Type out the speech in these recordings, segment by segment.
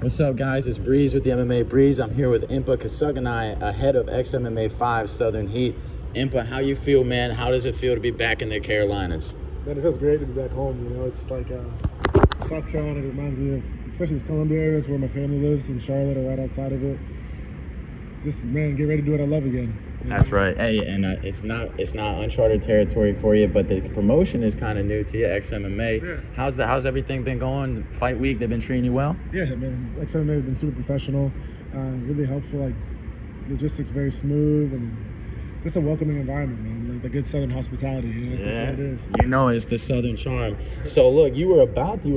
What's up, guys? It's Breeze with the MMA Breeze. I'm here with IMPA KASANGANAY, ahead of XMMA 5 Southern Heat. IMPA, how you feel, man? How does it feel to be back in the Carolinas? Man, it feels great to be back home. You know, it's like South Carolina. It reminds me of, especially the Columbia area. It's where my family lives in Charlotte, or right outside of it. Just, man, get ready to do what I love again. That's right. Hey, and it's not uncharted territory for you, but the promotion is kind of new to you, XMMA. Yeah. How's everything been going? Fight week, they've been treating you well? Yeah, man. XMMA has been super professional, really helpful. Like, logistics very smooth, and just a welcoming environment, man. Like the good Southern hospitality. You know, that's what it is. You know, it's the Southern charm. So look, you were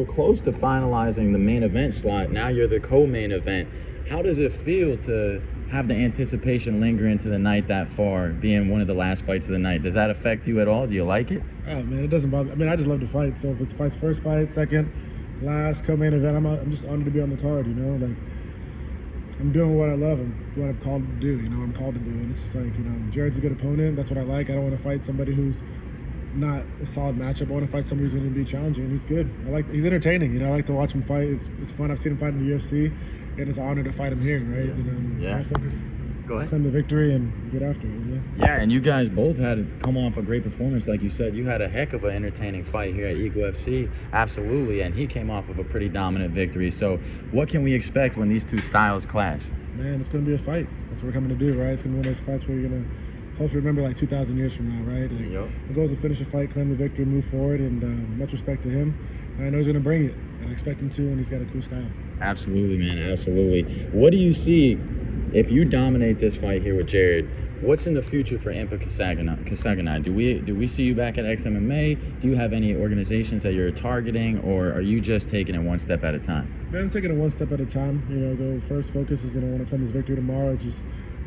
close to finalizing the main event slot. Now you're the co-main event. How does it feel to have the anticipation linger into the night that far, being one of the last fights of the night? Does that affect you at all? Do you like it? Oh man, it doesn't bother. I mean, I just love to fight. So if it's fights, first fight, second, last, co-main event, I'm just honored to be on the card. You know, like I'm doing what I love and what I'm called to do. You know, what I'm called to do, and it's just like, you know, Jared's a good opponent. That's what I like. I don't want to fight somebody who's not a solid matchup. I want to fight somebody who's going to be challenging. And he's good. He's entertaining. You know, I like to watch him fight. It's fun. I've seen him fight in the UFC. And it's an honor to fight him here, right? Yeah. My focus, Go ahead. claim the victory and get after it, you know? Yeah, and you guys both had come off a great performance. Like you said, you had a heck of an entertaining fight here at Eagle FC. Absolutely. And he came off of a pretty dominant victory. So what can we expect when these two styles clash? Man, it's going to be a fight. That's what we're coming to do, right? It's going to be one of those fights where you're going to hopefully remember like 2,000 years from now, right? Like, the goal is to finish a fight, claim the victory, move forward, and much respect to him. I know he's going to bring it, and I expect him to, and he's got a cool style. Absolutely, man, absolutely. What do you see if you dominate this fight here with Jared? What's in the future for IMPA KASANGANAY? Do we see you back at XMMA? Do you have any organizations that you're targeting, or are you just taking it one step at a time? Man, I'm taking it one step at a time. You know, the first focus is going to want to claim this victory tomorrow. It's just,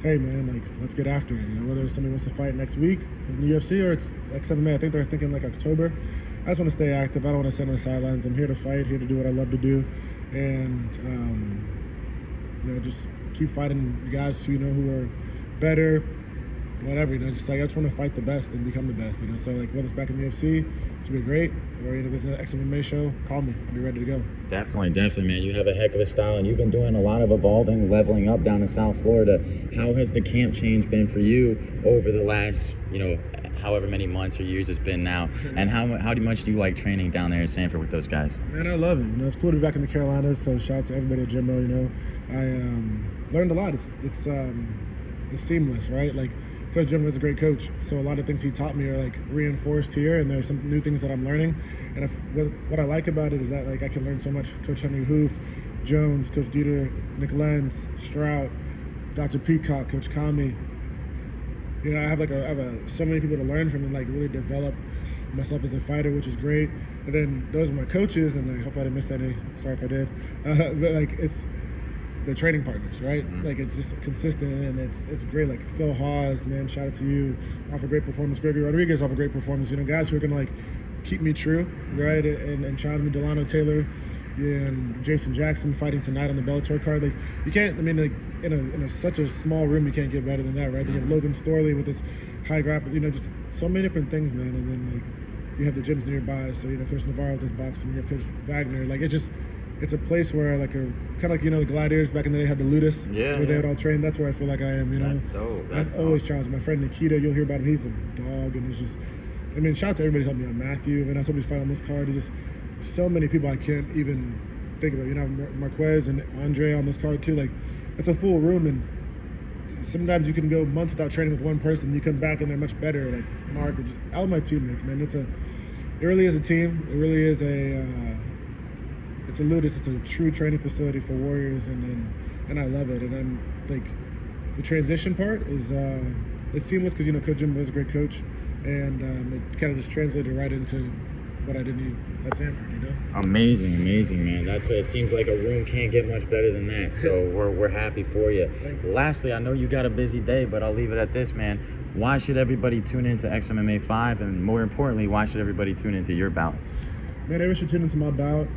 hey, man, like, let's get after it. You know, whether somebody wants to fight next week in the UFC or it's XMMA, I think they're thinking like October. I just want to stay active. I don't want to sit on the sidelines. I'm here to fight, here to do what I love to do, and you know, just keep fighting guys who are better, whatever. You know, just like I just want to fight the best and become the best. You know, so like whether it's back in the UFC, it's been great, or you know, there's an XMMA show, call me. I'll be ready to go. Definitely, man. You have a heck of a style, and you've been doing a lot of evolving, leveling up down in South Florida. How has the camp change been for you over the last, you know, however many months or years it's been now, and how much do you like training down there in Sanford with those guys? Man, I love it. You know, it's cool to be back in the Carolinas. So shout out to everybody at Jimbo. You know, I learned a lot. It's seamless, right? Like Coach Jimbo is a great coach, so a lot of things he taught me are like reinforced here, and there's some new things that I'm learning. And what I like about it is that like I can learn so much. Coach Henry Hoof, Jones, Coach Dieter, Nick Lenz, Strout, Dr. Peacock, Coach Kami. You know, I have so many people to learn from and like really develop myself as a fighter, which is great. And then those are my coaches, and I hope I didn't miss any. Sorry if I did. But like it's the training partners, right? Mm-hmm. Like it's just consistent, and it's great. Like Phil Hawes, man, shout out to you, off a great performance. Gregory Rodriguez off a great performance. You know, guys who are gonna like keep me true, right? And challenge me. Delano Taylor. And Jason Jackson fighting tonight on the Bellator card. Like you can't. I mean, like in such a small room, you can't get better than that, right? You have Logan Storley with his high grapple. You know, just so many different things, man. And then like you have the gyms nearby. So you know, Coach Navarro with his boxing. You have Coach Wagner. Like it's a place where like kind of like, you know, the Gladiators back in the day had the Ludus, where they would all train. That's where I feel like I am. You know, that's always challenging. My friend Nikita, you'll hear about him. He's a dog, and it's just. I mean, shout out to everybody who's helped me on Matthew. And I somebody's fighting on this card. It's just so many people I can't even think about. You know, Marquez and Andre on this card too. Like, it's a full room, and sometimes you can go months without training with one person. You come back and they're much better. Like Mark, or just all my teammates, man. It really is a team. It really is it's a Ludus. It's a true training facility for warriors, and I love it. And then like the transition part is it's seamless because you know Coach Jimbo is a great coach, and it kind of just translated right into what I did need at Sanford, you know? Amazing, man. It seems like a room can't get much better than that. So we're happy for you. Lastly, I know you got a busy day, but I'll leave it at this, man. Why should everybody tune into XMMA 5, and more importantly, why should everybody tune into your bout? Man, everyone should tune into my bout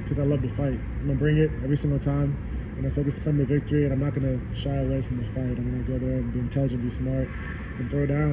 because I love to fight. I'm gonna bring it every single time. I'm gonna focus on the victory, and I'm not gonna shy away from the fight. I'm gonna go there and be intelligent, be smart, and throw down.